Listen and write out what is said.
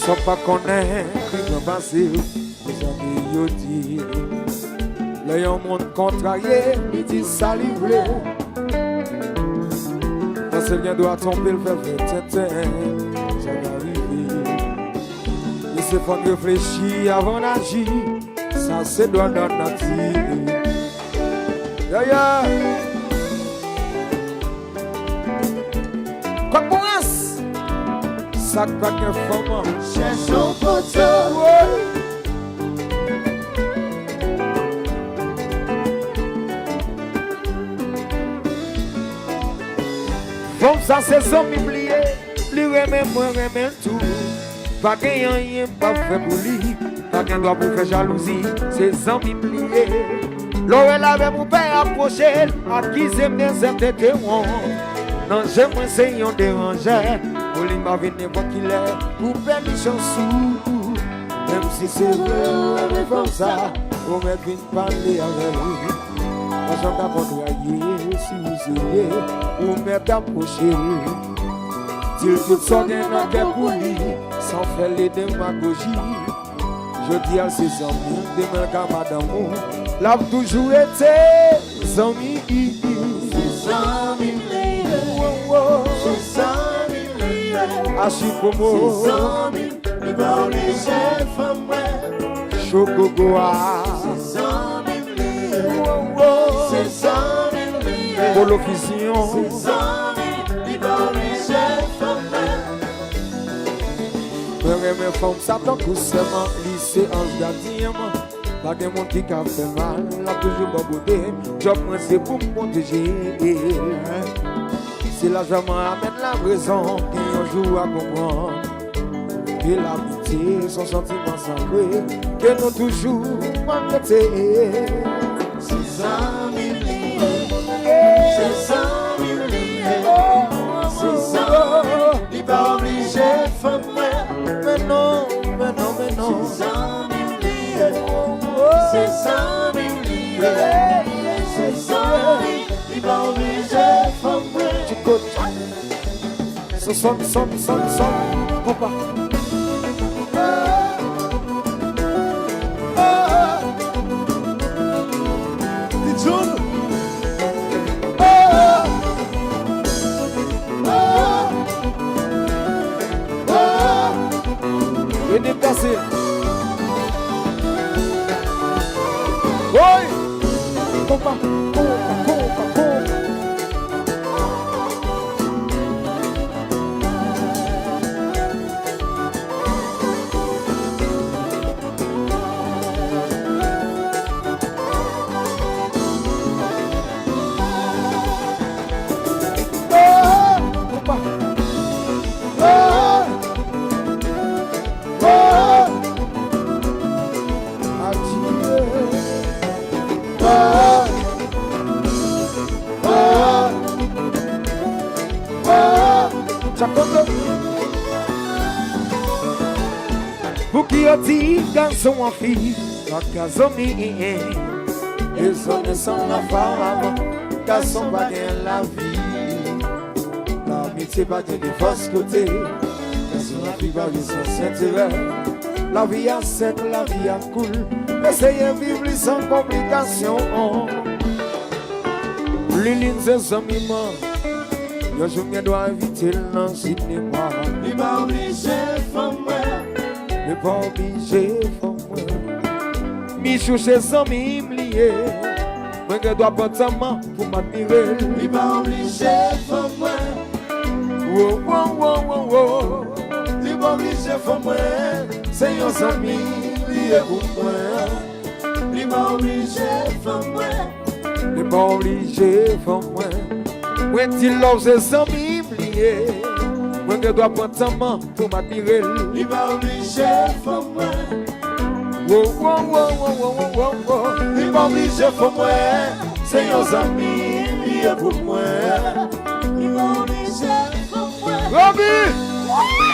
Sans pas connaître, qui va passer, les amis yo dit. L'ayant monde contrarié, il dit ça livré. Quand c'est bien doit tomber, le faire ça va arriver. Il se faut réfléchir avant d'agir, ça c'est droit dans la nature. Yeah. Commence, ça pas qu'un femme. Cherche son poteau. Comme ça c'est son m'oublier, lui remet moi remet tout. Pas qu'il y a rien pas fait pour lui, pas qu'il doit pour faire jalousie, c'est son m'oublier. L'oreille avait mon père approché, à qui j'aime bien cette témoin. Non j'aime moins c'est un déranger, pour lui m'a venu voir qu'il est, pour perdre les chansons. Même si c'est vrai, mais comme ça, on met une parler avec lui. J'en ai contrarié, si vous essayez, ou m'être approché. Dit tout ça dans cœur pour lui, sans faire les démagogies. Je dis à ses amis, demain camarade d'amour, l'a toujours été, amis. Ses amis, ses amis, Achikomo, ses amis, il va les femmes, Chocogoa, ses amis, ses amis, Polo Vision, ses amis, il va les femmes. mes femmes, ça tant que seulement lycée en gardien. Pas de monde qui a fait mal, l'a toujours babouté. Job moi c'est pour me protéger. C'est la joie amène la raison qui un jour à comprendre. Que l'amitié, son sentiment sacré, que nous toujours manqués. Ses amis, ses amis, ses amis, il va obliger femme. Mais non. Ses amis, ses amis, ses amis, il va obliger femme. Tu coaches. Ce son, papa. Et déplacé. Oui. Papa. Pour qui a dit garçon en fille, la casomie, et son sans la femme, garçon va gagner la vie. L'amitié va gagner de force côté, garçon la fille va gagner son intérêt. La vie a sec, la vie a cool, essayez de vivre sans complication. Liline ses amis, yo je me dois inviter dans le cinéma. Il va obliger femme. Mais pas obligé, faut moi. Michou chez ses amis m'lié. Moi je dois prendre sa main pour m'admirer. Il va obliger femme. Wow. Il va obliger femme. C'est un ami lié pour moi. Il va obliger femme. Mais pas obligé, faut moi. Moi tu love ses amis m'lié. Moi je dois prendre sa main pour m'admirer. Il va obliger femme. Wow. Il va obliger femme. C'est un ami lié pour moi. Il va obliger femme. Robbie!